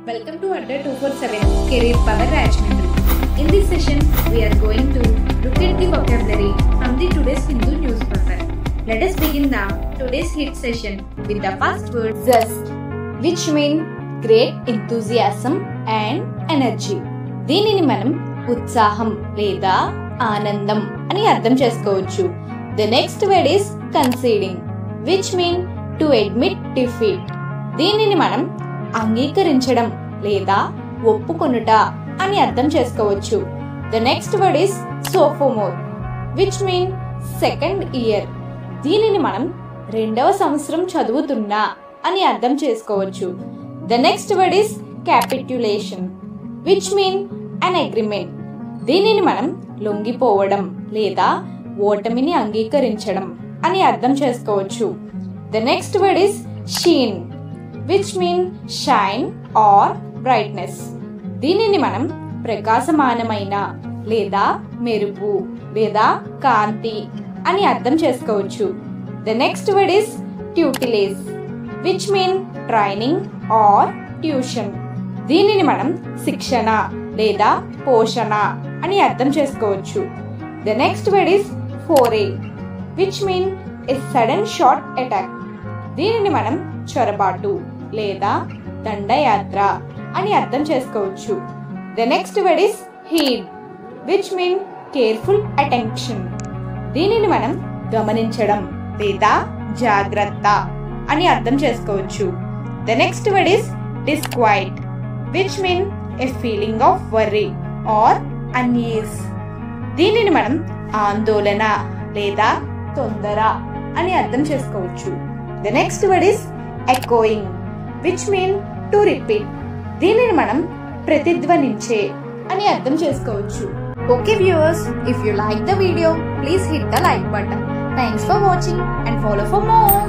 Welcome to Adda 247 Career Power Rajmundry. In this session, we are going to look at the vocabulary from the today's Hindu newspaper. Let us begin the today's hit session with the first word zest, which mean great enthusiasm and energy. దీనిని మనం ఉత్సాహం లేదా ఆనందం అని అర్థం చేసుకోవచ్చు. The next word is conceding, which mean to admit defeat. దీనిని మనం అంగీకరించడం లేదా ఒప్పుకొనుట అని అర్థం చేసుకోవచ్చు. The next word is sophomore, which mean second year. దీనిని మనం రెండవ సంవత్సరం చదువుతున్నా అని అర్థం చేసుకోవచ్చు. The next word is capitulation, which mean an agreement. దీనిని మనం లొంగిపోవడం లేదా ఓటమిని అంగీకరించడం అని అర్థం చేసుకోవచ్చు. The next word is sheen, which mean shine or brightness. దీనిని మనం ప్రకాశమానమైన లేదా మెరుపు లేదా కాంతి అని అర్థం చేసుకోవచ్చు. The next word is tutelage, which mean training or tuition. దీనిని మనం శిక్షణ లేదా పోషణ అని అర్థం చేసుకోవచ్చు. The next word is foray, which mean a sudden short attack. దీనిని మనం చొరబాటు లేదా దండయాత్ర అని అర్థం చేసుకోవచ్చు. The next word is heed, which mean careful attention. దీనిని మనం గమనించడం లేదా జాగ్రత్త అని అర్థం చేసుకోవచ్చు. The next word is disquiet, which mean a feeling of worry or unease. దీనిని మనం ఆందోళన లేదా తొందర అని అర్థం చేసుకోవచ్చు. The next word is echoing, which mean to repeat. దీనిని మనం ప్రతిధ్వనించే అని అర్థం చేసుకోవచ్చు. Okay viewers, if you like the video, please hit the like button. Thanks for watching and follow for more.